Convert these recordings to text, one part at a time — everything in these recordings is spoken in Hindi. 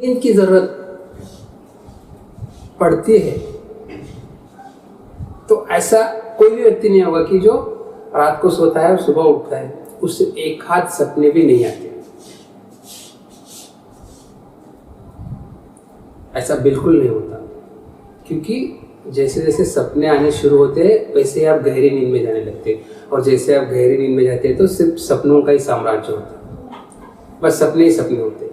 इनकी जरूरत पड़ती है तो ऐसा कोई भी व्यक्ति नहीं होगा कि जो रात को सोता है और सुबह उठता है उससे एक हाथ सपने भी नहीं आते। ऐसा बिल्कुल नहीं होता, क्योंकि जैसे जैसे सपने आने शुरू होते हैं वैसे ही आप गहरी नींद में जाने लगते हैं, और जैसे आप गहरी नींद में जाते हैं तो सिर्फ सपनों का ही साम्राज्य होता है, बस सपने ही सपने होते हैं।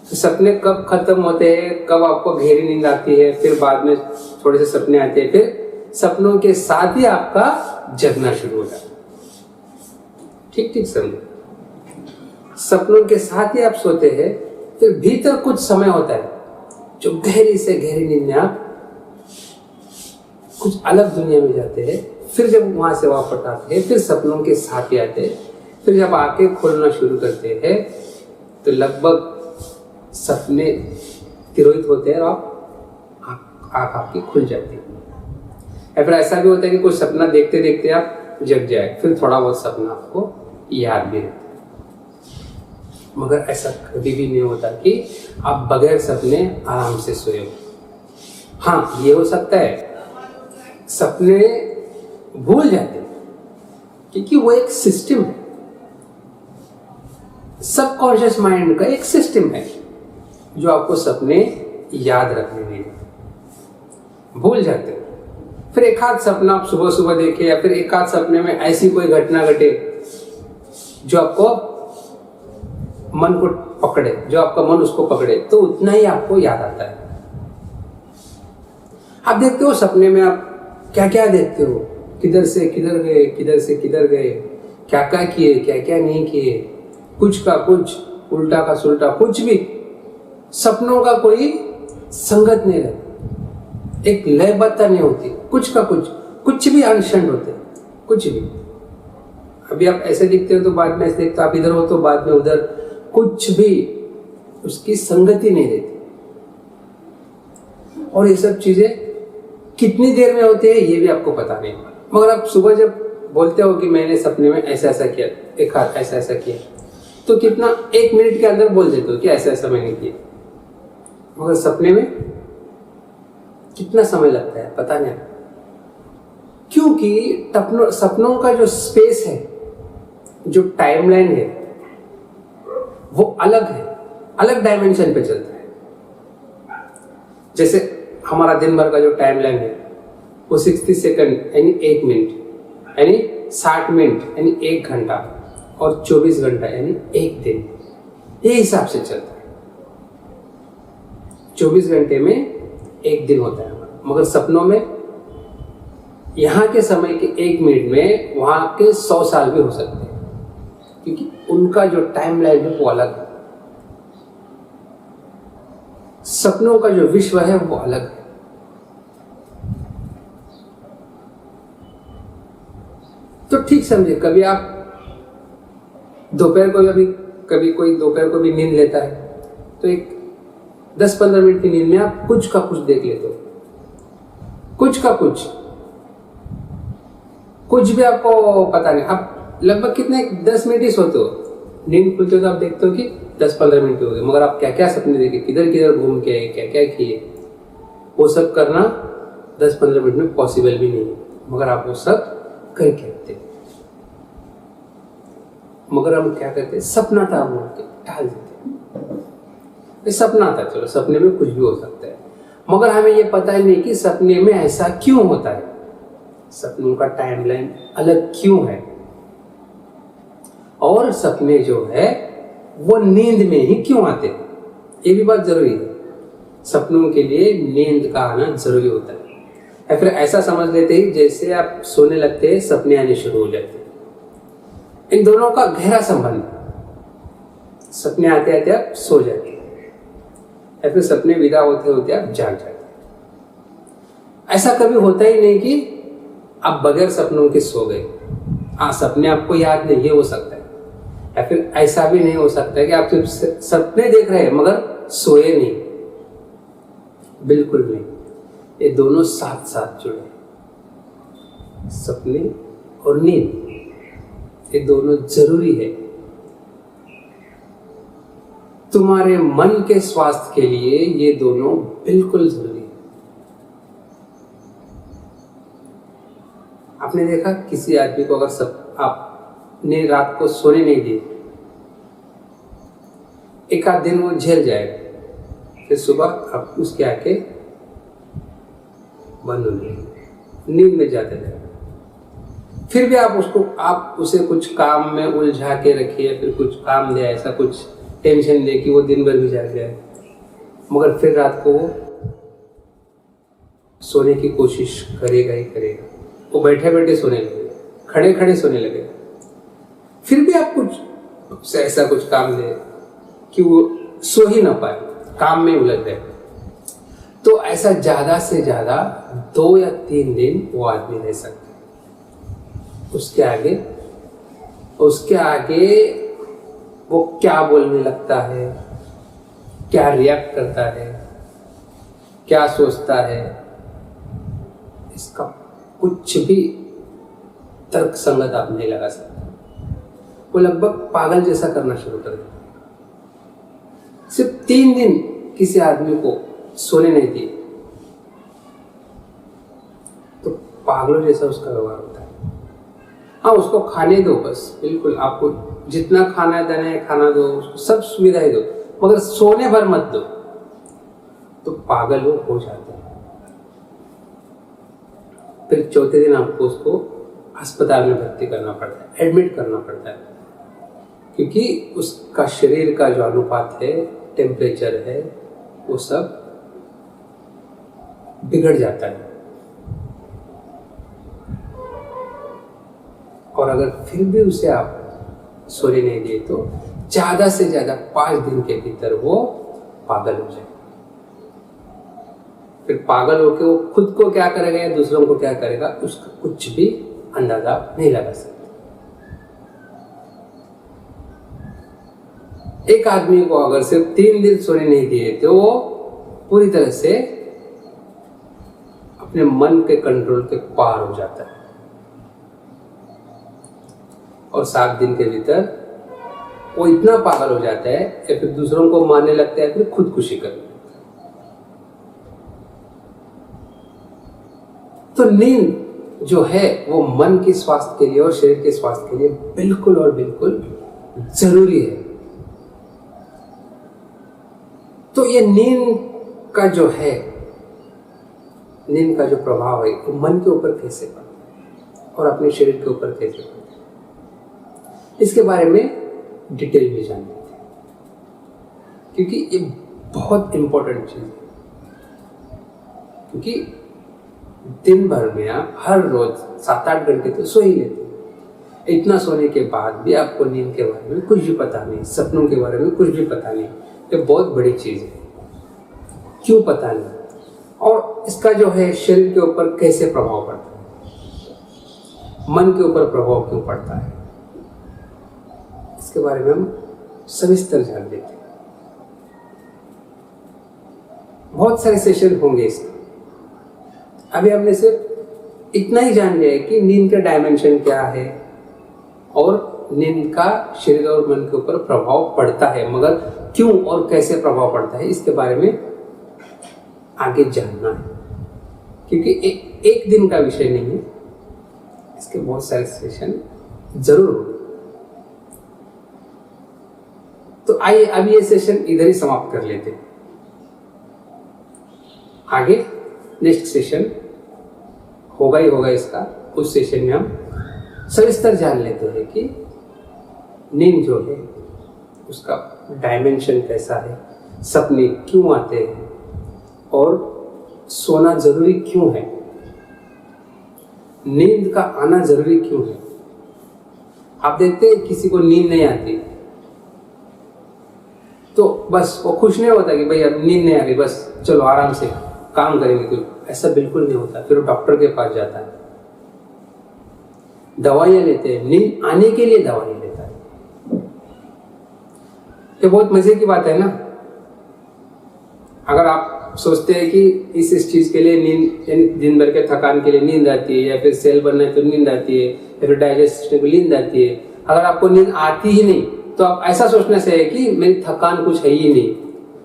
तो सपने कब खत्म होते हैं, कब आपको गहरी नींद आती है, फिर बाद में थोड़े से सपने आते हैं, फिर सपनों के साथ ही आपका जगना शुरू हो जाता है। ठीक ठीक समझो, सपनों के साथ ही आप सोते हैं, फिर भीतर कुछ समय होता है जो गहरी से गहरी नींद में आप कुछ अलग दुनिया में जाते हैं। फिर जब वहां से वापस आते हैं फिर सपनों के साथ ही आते हैं। फिर जब आंखें खोलना शुरू करते हैं तो लगभग सपने तिरोहित होते हैं और आंख आपकी खुल जाती है। या फिर ऐसा भी होता है कि कोई सपना देखते देखते आप जग जाए, फिर थोड़ा बहुत सपना आपको याद भी रहता है। मगर ऐसा कभी भी नहीं होता कि आप बगैर सपने आराम से सोए हो। हाँ, ये हो सकता है सपने भूल जाते हैं, क्योंकि वो एक सिस्टम है, सबकॉन्शियस माइंड का एक सिस्टम है जो आपको सपने याद रखने नहीं देते। भूल जाते हो, फिर एक आध सपना आप सुबह सुबह देखे, या फिर एक आध सपने में ऐसी कोई घटना घटे जो आपको मन को पकड़े, जो आपका मन उसको पकड़े, तो उतना ही आपको याद आता है। आप देखते हो सपने में आप क्या क्या देखते हो, किधर से किधर गए, किधर से किधर गए, क्या क्या किए, क्या क्या नहीं किए, कुछ का कुछ, उल्टा का सुल्टा, कुछ भी। सपनों का कोई संगत नहीं रहती, एक लयबद्धता नहीं होती, कुछ का कुछ भी अनशंड होते, कुछ भी। अभी आप ऐसे दिखते हो तो बाद में ऐसे दिखते हो, आप इधर हो तो बाद में उधर, कुछ भी उसकी संगति नहीं रहती। और ये सब चीजें कितनी देर में होती है ये भी आपको पता नहीं। मगर आप सुबह जब बोलते हो कि मैंने सपने में ऐसा ऐसा किया, एक हाथ ऐसा ऐसा किया, तो कितना 1 मिनट के अंदर बोल देते हो कि ऐसा ऐसा मैंने किया। मगर सपने में कितना समय लगता है पता नहीं, क्योंकि सपनों का जो स्पेस है, जो टाइमलाइन है, वो अलग है, अलग डायमेंशन पे चलता है। जैसे हमारा दिन भर का जो टाइमलाइन है वो 60 सेकंड यानी 1 मिनट, यानी 60 मिनट यानी 1 घंटा, और 24 घंटा यानी 1 दिन, ये हिसाब से चलता है। 24 घंटे में 1 दिन होता है। मगर सपनों में यहाँ के समय के 1 मिनट में वहाँ के 100 साल भी हो सकते हैं, क्योंकि उनका जो टाइम लाइन है वो अलग है। सपनों का जो विश्व है वो अलग है। तो ठीक समझे, कभी आप दोपहर को कभी कोई दोपहर को भी नींद लेता है तो एक 10-15 मिनट की नींद में आप कुछ का कुछ देख लेते हो, कुछ का कुछ भी आपको पता नहीं। आप लगभग कितने 10 मिनट ही सोते हो, नींद खुलते हो तो आप देखते हो कि 10-15 मिनट हो गए, मगर आप क्या क्या सपने देखे, किधर किधर घूम के आए, क्या क्या किए, वो सब करना 10-15 मिनट में पॉसिबल भी नहीं है, मगर आप वो सब करके आते हो। मगर हम क्या करते हैं, सपना था बोल के टाल देते हैं। ये सपना था, चलो सपने में कुछ भी हो सकता है, मगर हमें ये पता ही नहीं कि सपने में ऐसा क्यों होता है, सपनों का टाइमलाइन अलग क्यों है, और सपने जो है वो नींद में ही क्यों आते हैं, ये भी बात जरूरी है। सपनों के लिए नींद का आना जरूरी होता है। या फिर ऐसा समझ लेते हैं जैसे आप सोने लगते हैं सपने आने शुरू हो जाते हैं। इन दोनों का गहरा संबंध, सपने आते आते आप सो जाते हैं, या फिर सपने विदा होते होते आप जाग जाते हैं। ऐसा कभी होता ही नहीं कि आप बगैर सपनों के सो गए। हाँ, सपने आपको याद नहीं, ये हो सकता है। या फिर ऐसा भी नहीं हो सकता है कि आप सिर्फ सपने देख रहे हैं मगर सोए नहीं, बिल्कुल नहीं। ये दोनों साथ साथ जुड़े, सपने और नींद, ये दोनों जरूरी है। तुम्हारे मन के स्वास्थ्य के लिए ये दोनों बिल्कुल जरूरी है। आपने देखा किसी आदमी को अगर आपने रात को सोने नहीं दिए, एक आध दिन वो झेल जाएगा, फिर सुबह आप उसकी आंखें बंद हो जाएगी, नींद में जाते जाएगा। फिर भी आप उसे कुछ काम में उलझा के रखिए, फिर कुछ काम दे, ऐसा कुछ टेंशन दे कि वो दिन भर भी जाग जाए, मगर फिर रात को वो सोने की कोशिश करेगा ही करेगा। वो बैठे बैठे सोने लगेगा, खड़े खड़े सोने लगेगा। फिर भी आप कुछ ऐसा कुछ काम दे कि वो सो ही ना पाए, काम में उलझ जाए, तो ऐसा ज्यादा से ज्यादा 2 या 3 दिन वो आदमी रह सकता है। उसके आगे वो क्या बोलने लगता है, क्या रिएक्ट करता है, क्या सोचता है, इसका कुछ भी तर्क संगत आप नहीं लगा सकते। वो लगभग पागल जैसा करना शुरू कर देता। सिर्फ 3 दिन किसी आदमी को सोने नहीं दिए तो पागलों जैसा उसका व्यवहार होता है। हाँ, उसको खाने दो बस, बिल्कुल आपको जितना खाना देना खाना दो, उसको सब सुविधाएं दो, मगर सोने भर मत दो, तो पागल हो जाते हैं। फिर चौथे दिन आपको उसको अस्पताल में भर्ती करना पड़ता है, एडमिट करना पड़ता है, क्योंकि उसका शरीर का जो अनुपात है, टेम्परेचर है, वो सब बिगड़ जाता है। और अगर फिर भी उसे आप सोने नहीं दिए तो ज्यादा से ज्यादा 5 दिन के भीतर वो पागल हो जाए। फिर पागल होकर वो खुद को क्या करेगा या दूसरों को क्या करेगा, उसका कुछ भी अंदाजा नहीं लगा सकते। एक आदमी को अगर सिर्फ 3 दिन सोने नहीं दिए तो वो पूरी तरह से अपने मन के कंट्रोल के पार हो जाता है, और 7 दिन के भीतर वो इतना पागल हो जाता है या फिर दूसरों को मारने लगता है, फिर खुदकुशी करने लगता है। तो नींद जो है वो मन के स्वास्थ्य के लिए और शरीर के स्वास्थ्य के लिए बिल्कुल और बिल्कुल जरूरी है। तो ये नींद का जो है, नींद का जो प्रभाव है वो मन के ऊपर कैसे पड़ता है और अपने शरीर के ऊपर कैसे पड़ता है, इसके बारे में डिटेल में जान लेते हैं, क्योंकि ये बहुत इंपॉर्टेंट चीज है। क्योंकि दिन भर में आप हर रोज 7-8 घंटे तो सो ही लेते हैं। इतना सोने के बाद भी आपको नींद के बारे में कुछ भी पता नहीं, सपनों के बारे में कुछ भी पता नहीं, ये बहुत बड़ी चीज है। क्यों पता नहीं, और इसका जो है शरीर के ऊपर कैसे प्रभाव पड़ता है, मन के ऊपर प्रभाव क्यों पड़ता है, इसके बारे में हम सविस्तर जान लेते हैं। बहुत सारे सेशन होंगे इसके। अभी हमने सिर्फ इतना ही जान लिया है कि नींद का डायमेंशन क्या है और नींद का शरीर और मन के ऊपर प्रभाव पड़ता है, मगर क्यों और कैसे प्रभाव पड़ता है इसके बारे में आगे जानना है, क्योंकि एक दिन का विषय नहीं है, इसके बहुत सारे सेशन जरूर होंगे। तो आइए अब ये सेशन इधर ही समाप्त कर लेते हैं। आगे नेक्स्ट सेशन होगा ही होगा इसका, उस सेशन में हम सविस्तर जान लेते हैं कि नींद जो है उसका डायमेंशन कैसा है, सपने क्यों आते हैं और सोना जरूरी क्यों है, नींद का आना जरूरी क्यों है। आप देखते हैं किसी को नींद नहीं आती तो बस वो खुश नहीं होता कि भाई अब नींद नहीं आ रही, बस चलो आराम से काम करेंगे, कुछ ऐसा बिल्कुल नहीं होता। फिर वो डॉक्टर के पास जाता है, दवाइयां लेते हैं, नींद आने के लिए दवाइयां लेता है। ये बहुत मजे की बात है ना। अगर आप सोचते हैं कि इस चीज के लिए नींद, यानी दिन भर के थकान के लिए नींद आती है, या फिर सेल बनना है तो नींद आती है, या फिर डाइजेस्ट सिस्टम को नींद आती है, अगर आपको नींद आती ही नहीं तो आप ऐसा सोचना चाहिए कि मेरी थकान कुछ है ही नहीं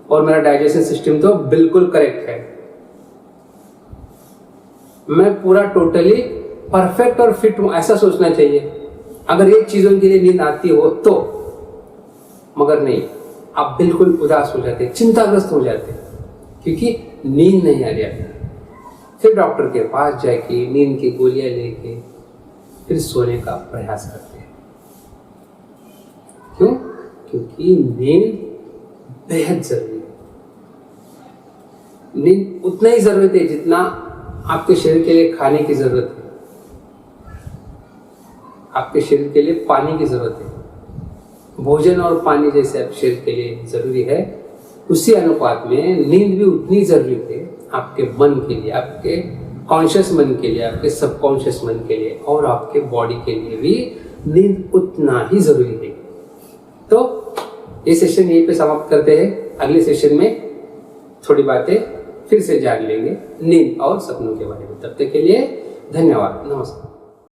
और मेरा डाइजेशन सिस्टम तो बिल्कुल करेक्ट है, मैं पूरा टोटली परफेक्ट और फिट हूं, ऐसा सोचना चाहिए अगर ये चीजों के लिए नींद आती हो तो। मगर नहीं, आप बिल्कुल उदास हो जाते, चिंताग्रस्त हो जाते क्योंकि नींद नहीं आ रही है। फिर डॉक्टर के पास जाके नींद की गोलियां लेके फिर सोने का प्रयास करते हैं। क्यों? क्योंकि नींद बेहद जरूरी है। नींद उतना ही जरूरत है जितना आपके शरीर के लिए खाने की जरूरत है, आपके शरीर के लिए पानी की जरूरत है। भोजन और पानी जैसे आप शरीर के लिए जरूरी है, उसी अनुपात में नींद भी उतनी जरूरी है आपके मन के लिए, आपके कॉन्शियस मन के लिए, आपके सबकॉन्शियस मन के लिए और आपके बॉडी के लिए भी नींद उतना ही जरूरी है। तो ये सेशन यहीं पे समाप्त करते हैं। अगले सेशन में थोड़ी बातें फिर से जान लेंगे नींद और सपनों के बारे में। तब तक के लिए धन्यवाद, नमस्कार।